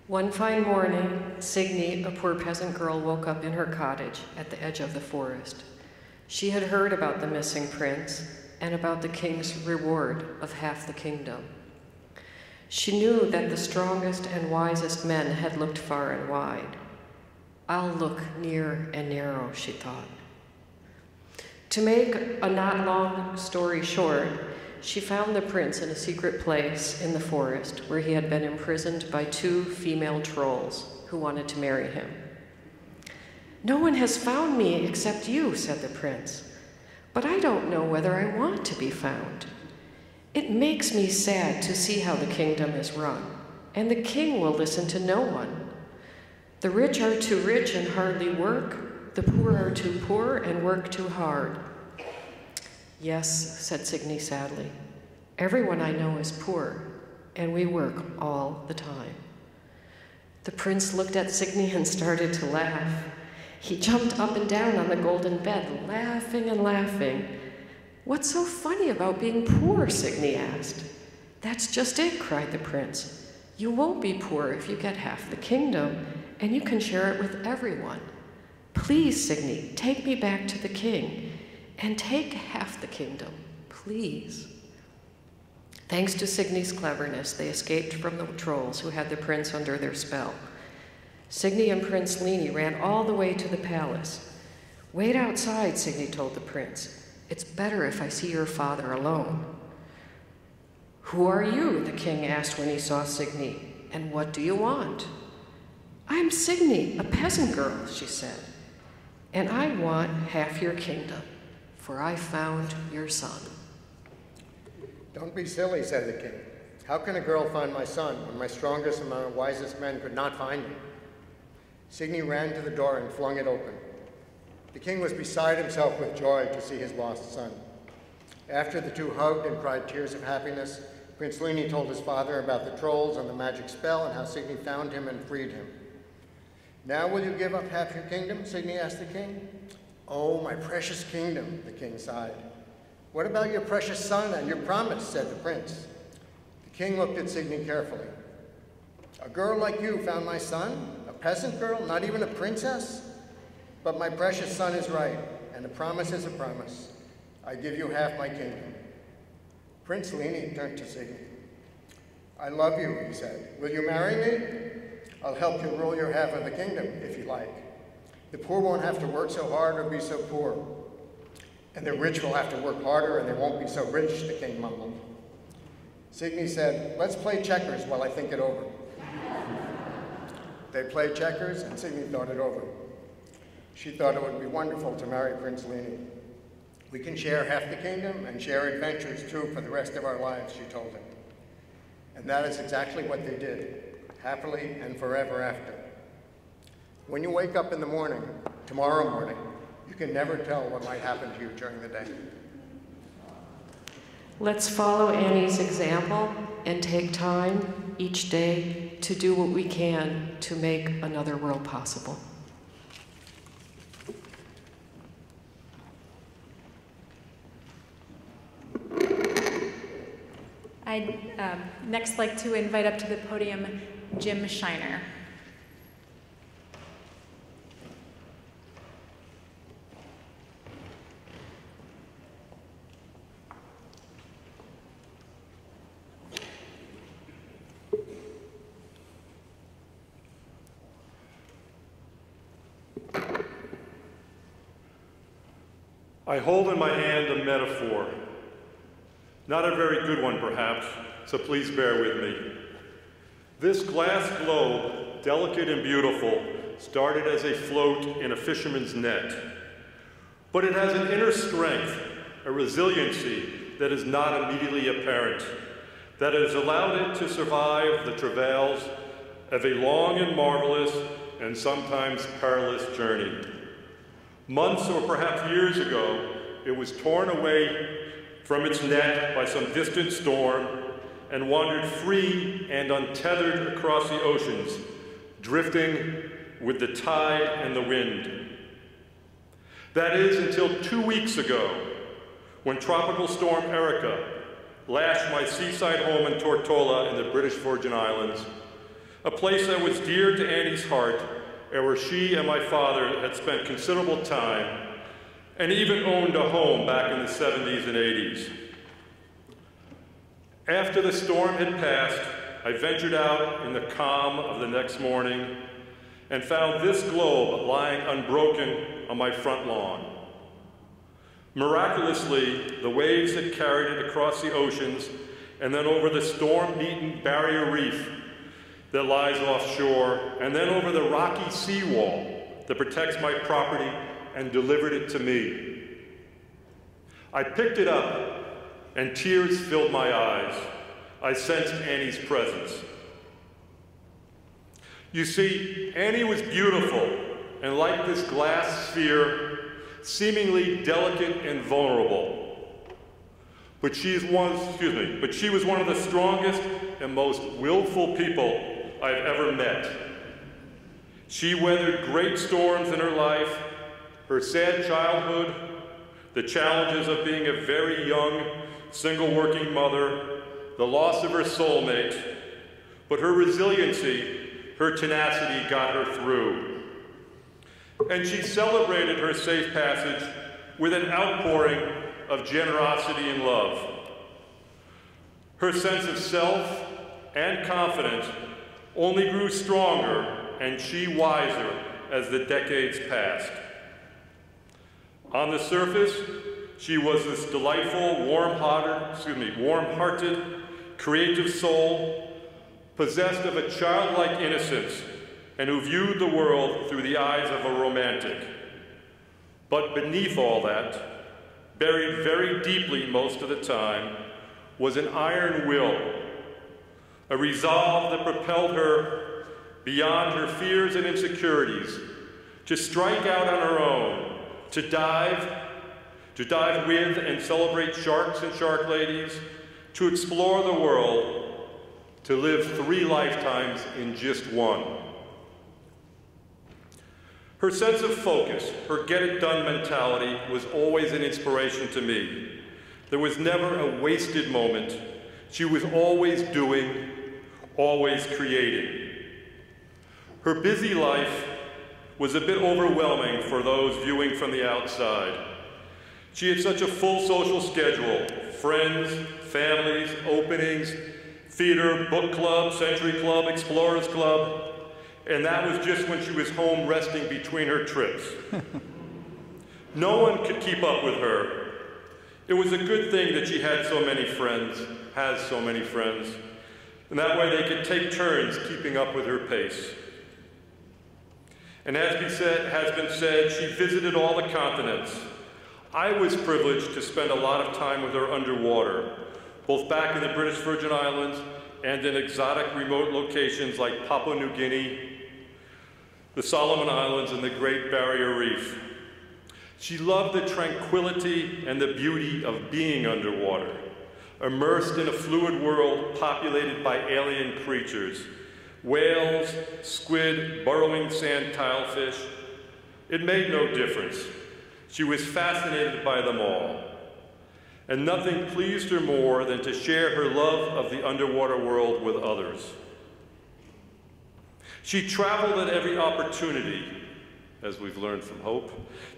One fine morning, Signy, a poor peasant girl, woke up in her cottage at the edge of the forest. She had heard about the missing prince and about the king's reward of half the kingdom. She knew that the strongest and wisest men had looked far and wide. I'll look near and narrow, she thought. To make a not long story short, she found the prince in a secret place in the forest where he had been imprisoned by 2 female trolls who wanted to marry him. "No one has found me except you," said the prince, "but I don't know whether I want to be found. It makes me sad to see how the kingdom is run, and the king will listen to no one. The rich are too rich and hardly work, the poor are too poor and work too hard." "Yes," said Signy sadly, "everyone I know is poor, and we work all the time." The prince looked at Signy and started to laugh. He jumped up and down on the golden bed, laughing and laughing. "What's so funny about being poor?" Signy asked. "That's just it," cried the prince. "You won't be poor if you get half the kingdom, and you can share it with everyone. Please, Signy, take me back to the king, and take half the kingdom, please." Thanks to Signy's cleverness, they escaped from the trolls who had the prince under their spell. Signy and Prince Lini ran all the way to the palace. "Wait outside," Signy told the prince. "It's better if I see your father alone." "Who are you?" the king asked when he saw Signy. "And what do you want?" "I'm Signy, a peasant girl," she said. "And I want half your kingdom, for I found your son." "Don't be silly," said the king. "How can a girl find my son when my strongest and my wisest men could not find me?" Signy ran to the door and flung it open. The king was beside himself with joy to see his lost son. After the 2 hugged and cried tears of happiness, Prince Lini told his father about the trolls and the magic spell and how Signy found him and freed him. "Now will you give up half your kingdom?" Signy asked the king. "Oh, my precious kingdom," the king sighed. "What about your precious son and your promise?" said the prince. The king looked at Signy carefully. "A girl like you found my son? A peasant girl, not even a princess? But my precious son is right, and a promise is a promise. I give you half my kingdom." Prince Lini turned to Signy. "I love you," he said. "Will you marry me? I'll help you rule your half of the kingdom, if you like. The poor won't have to work so hard or be so poor. And the rich will have to work harder and they won't be so rich," the king mumbled. Signy said, "Let's play checkers while I think it over." They played checkers and Signy thought it over. She thought it would be wonderful to marry Prince Lini. "We can share half the kingdom and share adventures too for the rest of our lives," she told him. And that is exactly what they did, happily and forever after. When you wake up in the morning, tomorrow morning, you can never tell what might happen to you during the day. Let's follow Annie's example and take time each day to do what we can to make another world possible. I'd next like to invite up to the podium Jill Scheiner. I hold in my hand a metaphor. Not a very good one, perhaps, so please bear with me. This glass globe, delicate and beautiful, started as a float in a fisherman's net. But it has an inner strength, a resiliency that is not immediately apparent, that has allowed it to survive the travails of a long and marvelous and sometimes perilous journey. Months or perhaps years ago, it was torn away from its net by some distant storm and wandered free and untethered across the oceans, drifting with the tide and the wind. That is until 2 weeks ago, when Tropical Storm Erica lashed my seaside home in Tortola in the British Virgin Islands, a place that was dear to Annie's heart, and where she and my father had spent considerable time, and even owned a home back in the 70s and 80s. After the storm had passed, I ventured out in the calm of the next morning and found this globe lying unbroken on my front lawn. Miraculously, the waves had carried it across the oceans and then over the storm-beaten barrier reef that lies offshore, and then over the rocky seawall that protects my property and delivered it to me. I picked it up, and tears filled my eyes. I sensed Annie's presence. You see, Annie was beautiful, and like this glass sphere, seemingly delicate and vulnerable. But she was one of the strongest and most willful people I've ever met. She weathered great storms in her life, her sad childhood, the challenges of being a very young, single working mother, the loss of her soulmate, but her resiliency, her tenacity got her through. And she celebrated her safe passage with an outpouring of generosity and love. Her sense of self and confidence only grew stronger and she wiser as the decades passed. On the surface, she was this delightful, warm-hearted, creative soul, possessed of a childlike innocence and who viewed the world through the eyes of a romantic. But beneath all that, buried very deeply most of the time, was an iron will, a resolve that propelled her beyond her fears and insecurities, to strike out on her own, to dive with and celebrate sharks and shark ladies, to explore the world, to live 3 lifetimes in just one. Her sense of focus, her get-it-done mentality was always an inspiration to me. There was never a wasted moment. She was always doing, always creating. Her busy life was a bit overwhelming for those viewing from the outside. She had such a full social schedule: friends, families, openings, theater, book club, Century Club, Explorers Club, and that was just when she was home resting between her trips. No one could keep up with her. It was a good thing that she had so many friends, has so many friends, and that way they could take turns keeping up with her pace. And as has been said, she visited all the continents. I was privileged to spend a lot of time with her underwater, both back in the British Virgin Islands and in exotic remote locations like Papua New Guinea, the Solomon Islands, and the Great Barrier Reef. She loved the tranquility and the beauty of being underwater, immersed in a fluid world populated by alien creatures, whales, squid, burrowing sand tilefish. It made no difference. She was fascinated by them all. And nothing pleased her more than to share her love of the underwater world with others. She traveled at every opportunity, as we've learned from Hope,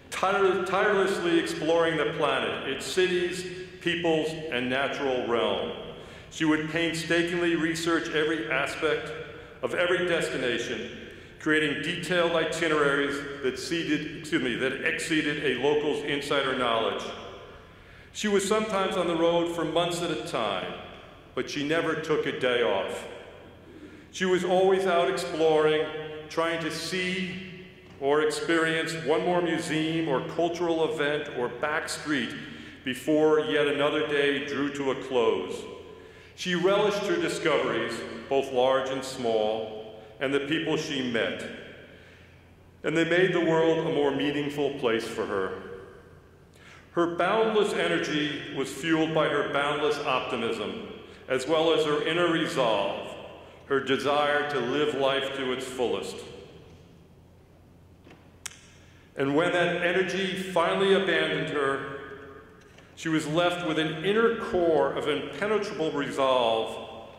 tirelessly exploring the planet, its cities, peoples, and natural realm. She would painstakingly research every aspect of every destination, creating detailed itineraries that exceeded a local's insider knowledge. She was sometimes on the road for months at a time, but she never took a day off. She was always out exploring, trying to see or experience one more museum or cultural event or back street before yet another day drew to a close. She relished her discoveries, both large and small, and the people she met, and they made the world a more meaningful place for her. Her boundless energy was fueled by her boundless optimism, as well as her inner resolve, her desire to live life to its fullest. And when that energy finally abandoned her, she was left with an inner core of impenetrable resolve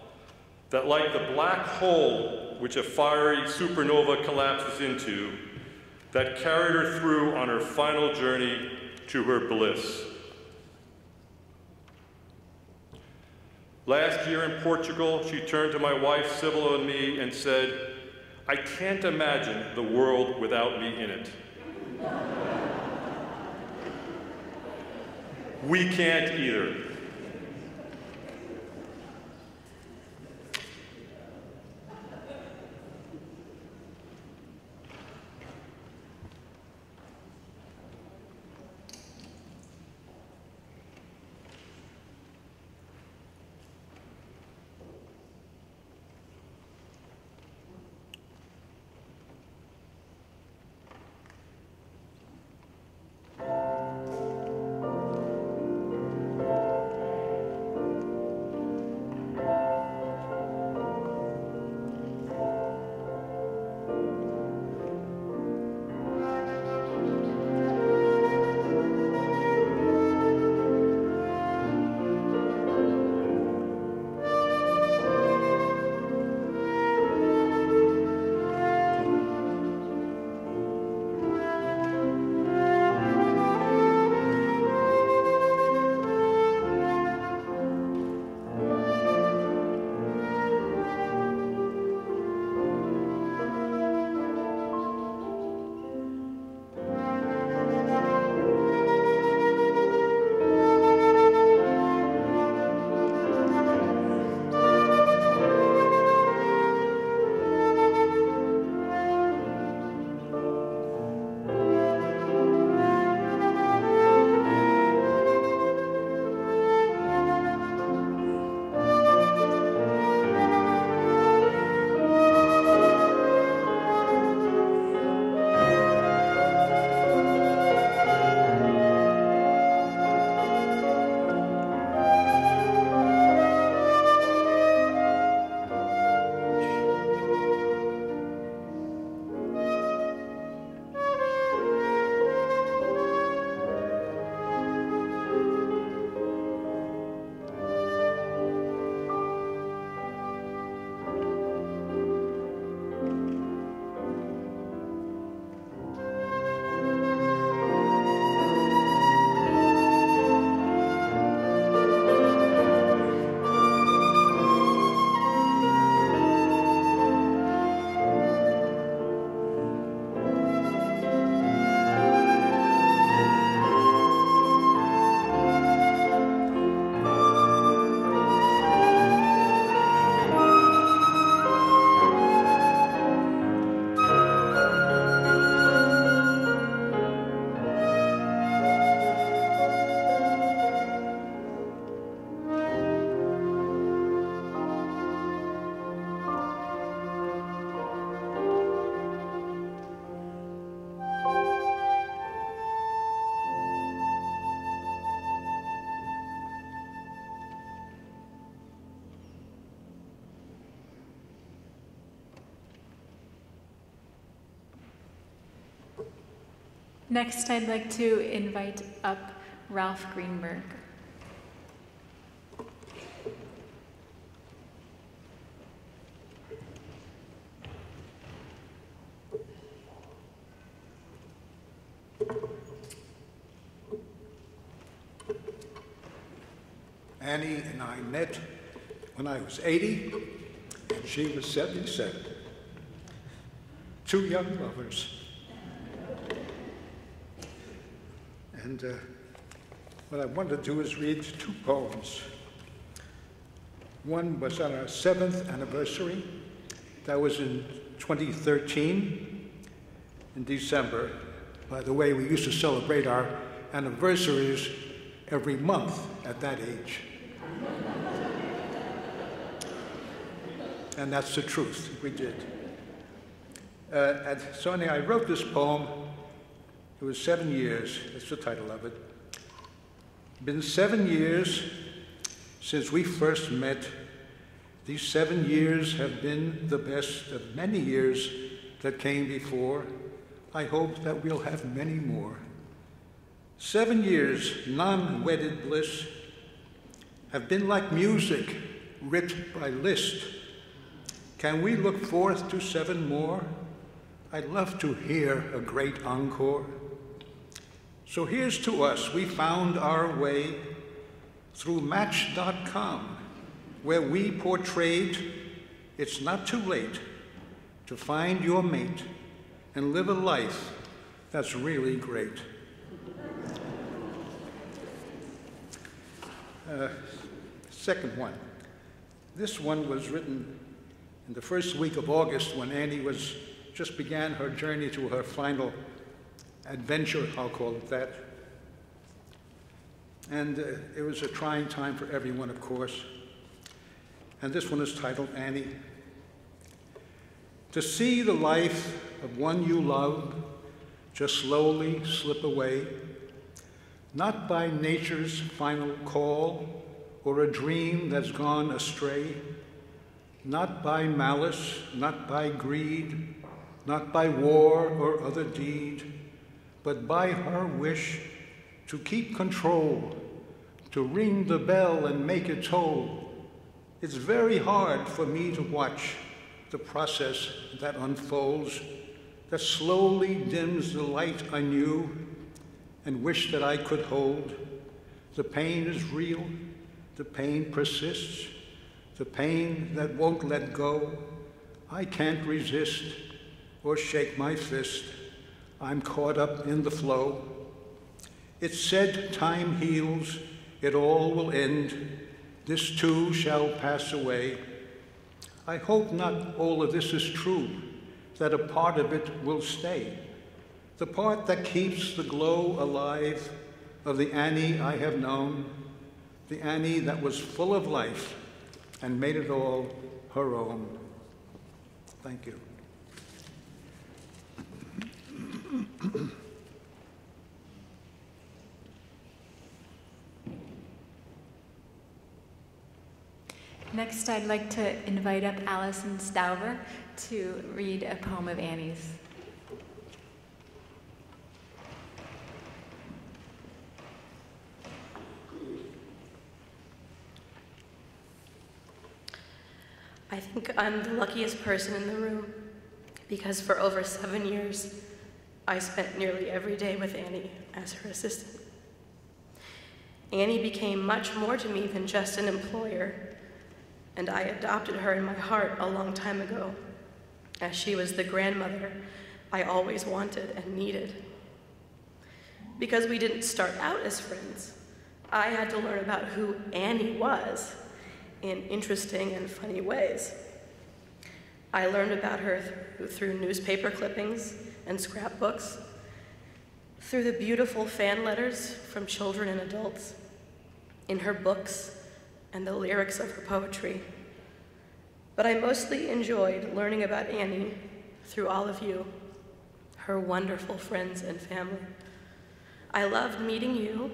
that like the black hole which a fiery supernova collapses into, that carried her through on her final journey to her bliss. Last year in Portugal, she turned to my wife, Sybil, and me and said, "I can't imagine the world without me in it." We can't either. Next, I'd like to invite up Ralph Greenberg. Annie and I met when I was 80 and she was 77. Two young lovers. And what I want to do is read two poems. One was on our 7th anniversary. That was in 2013, in December. By the way, we used to celebrate our anniversaries every month at that age. And that's the truth, we did. So anyway, I wrote this poem. It was 7 years, that's the title of it. Been 7 years since we first met. These 7 years have been the best of many years that came before. I hope that we'll have many more. 7 years, non-wedded bliss, have been like music writ by Liszt Can we look forth to 7 more? I'd love to hear a great encore. So here's to us, we found our way through Match.com, where we portrayed it's not too late to find your mate and live a life that's really great. Second one. This one was written in the first week of August when Annie just began her journey to her final adventure, I'll call it that. And it was a trying time for everyone, of course. And this one is titled Annie. To see the life of one you love just slowly slip away, not by nature's final call or a dream that's gone astray, not by malice, not by greed, not by war or other deed, but by her wish to keep control, to ring the bell and make it toll. It's very hard for me to watch the process that unfolds, that slowly dims the light I knew and wish that I could hold. The pain is real, the pain persists, the pain that won't let go. I can't resist or shake my fist. I'm caught up in the flow. It's said time heals, it all will end. This too shall pass away. I hope not all of this is true, that a part of it will stay. The part that keeps the glow alive of the Annie I have known, the Annie that was full of life and made it all her own. Thank you. Next, I'd like to invite up Alison Stauver to read a poem of Annie's. I think I'm the luckiest person in the room because for over 7 years, I spent nearly every day with Annie as her assistant. Annie became much more to me than just an employer, and I adopted her in my heart a long time ago, as she was the grandmother I always wanted and needed. Because we didn't start out as friends, I had to learn about who Annie was in interesting and funny ways. I learned about her through newspaper clippings and scrapbooks, through the beautiful fan letters from children and adults, in her books, and the lyrics of her poetry. But I mostly enjoyed learning about Annie through all of you, her wonderful friends and family. I loved meeting you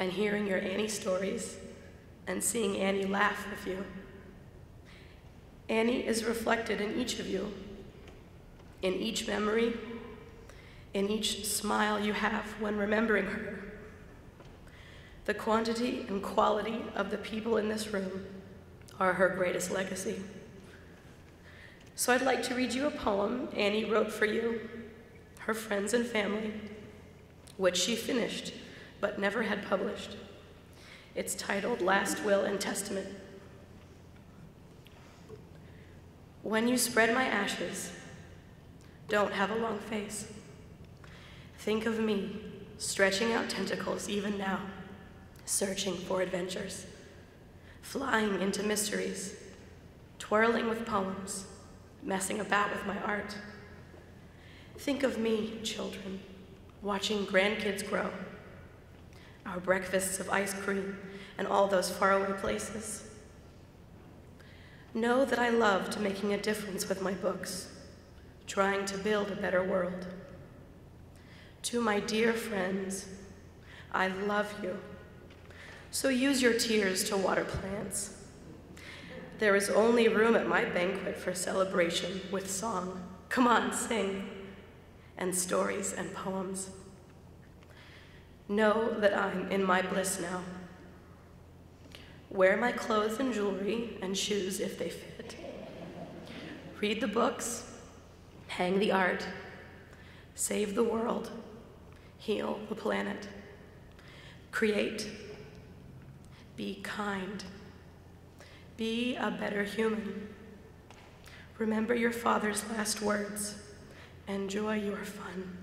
and hearing your Annie stories and seeing Annie laugh with you. Annie is reflected in each of you, in each memory, in each smile you have when remembering her. The quantity and quality of the people in this room are her greatest legacy. So I'd like to read you a poem Annie wrote for you, her friends and family, which she finished but never had published. It's titled Last Will and Testament. When you spread my ashes, don't have a long face. Think of me stretching out tentacles even now, searching for adventures, flying into mysteries, twirling with poems, messing about with my art. Think of me, children, watching grandkids grow, our breakfasts of ice cream and all those faraway places. Know that I loved making a difference with my books, trying to build a better world. To my dear friends, I love you. So use your tears to water plants. There is only room at my banquet for celebration with song. Come on, sing. And stories and poems. Know that I'm in my bliss now. Wear my clothes and jewelry and shoes if they fit. read the books, hang the art, save the world, heal the planet, create, be kind, be a better human. Remember your father's last words. Enjoy your fun.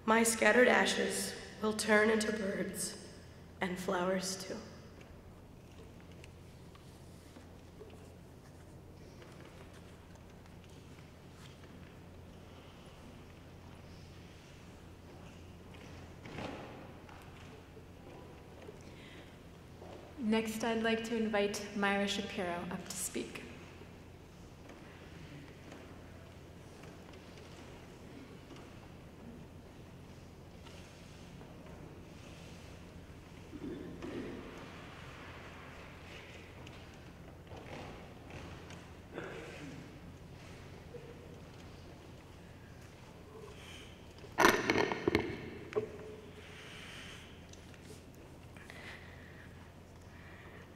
My scattered ashes will turn into birds and flowers too. Next, I'd like to invite Myra Shapiro up to speak.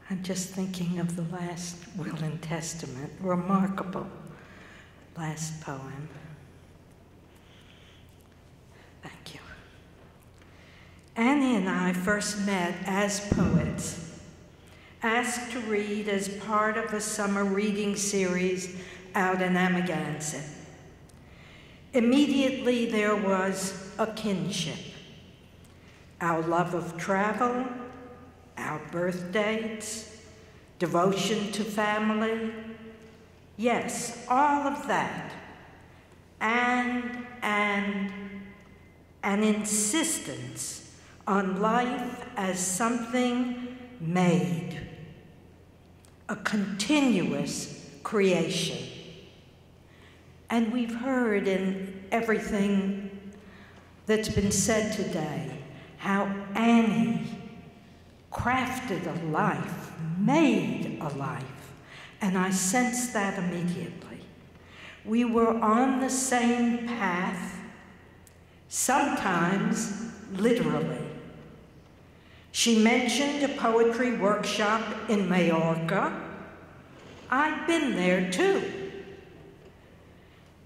I'm just thinking of the last will and testament, remarkable last poem. Thank you. Annie and I first met as poets, asked to read as part of a summer reading series out in Amagansett. Immediately there was a kinship. Our love of travel, our birth dates, devotion to family, yes, all of that, and an insistence on life as something made, a continuous creation. And we've heard in everything that's been said today how Annie crafted a life, made a life, and I sensed that immediately. We were on the same path, sometimes literally. She mentioned a poetry workshop in Majorca. I'd been there too.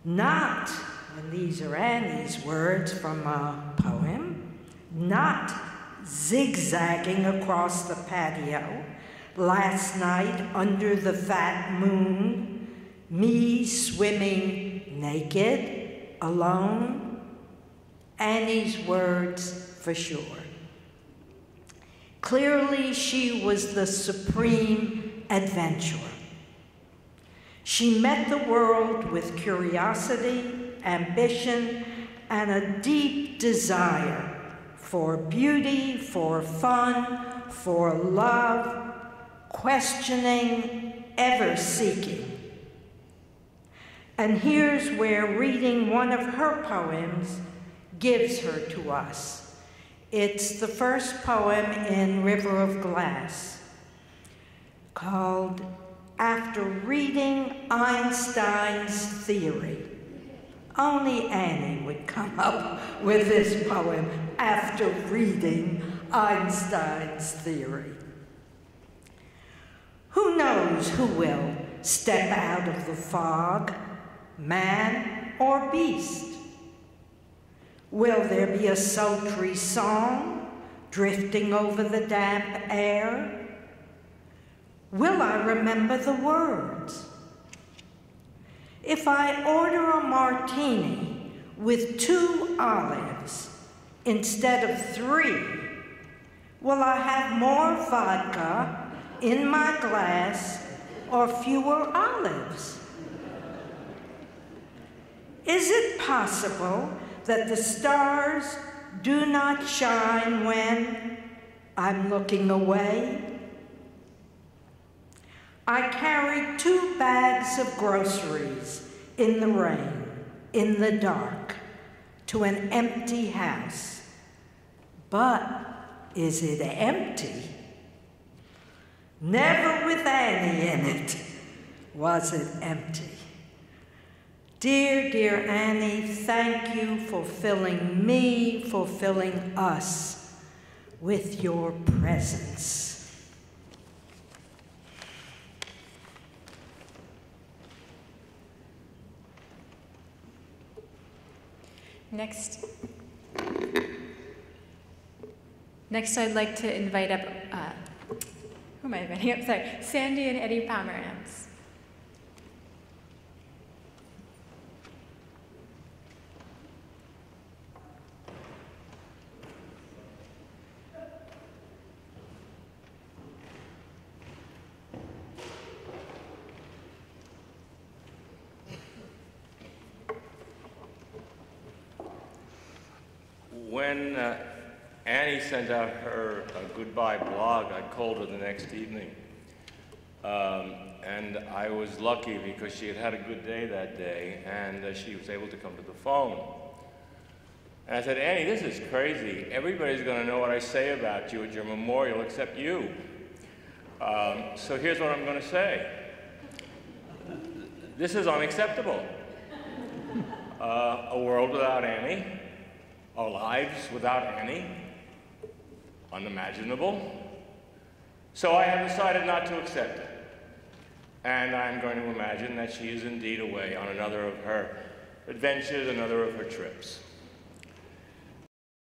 Not, and these are Annie's words from a poem, not zigzagging across the patio last night under the fat moon, me swimming naked, alone. Annie's words for sure. Clearly, she was the supreme adventurer. She met the world with curiosity, ambition, and a deep desire for beauty, for fun, for love, questioning, ever seeking. And here's where reading one of her poems gives her to us. It's the first poem in River of Glass, called After Reading Einstein's Theory. Only Annie would come up with this poem after reading Einstein's theory. Who knows who will step out of the fog, man or beast? Will there be a sultry song drifting over the damp air? Will I remember the words? If I order a martini with 2 olives instead of 3, will I have more vodka in my glass or fewer olives? Is it possible that the stars do not shine when I'm looking away? I carried 2 bags of groceries in the rain, in the dark, to an empty house. But is it empty? Never with Annie in it was it empty. Dear, dear Annie, thank you for filling me, for filling us with your presence. Next, I'd like to invite up, who am I inviting up? Sorry, Sandy and Eddie Pomerantz. When Annie sent out her goodbye blog, I called her the next evening. And I was lucky because she had had a good day that day, and she was able to come to the phone. And I said, Annie, this is crazy. Everybody's going to know what I say about you at your memorial except you. So here's what I'm going to say. This is unacceptable. A world without Annie. Our lives without Annie, unimaginable. So I have decided not to accept it. And I'm going to imagine that she is indeed away on another of her adventures, another of her trips.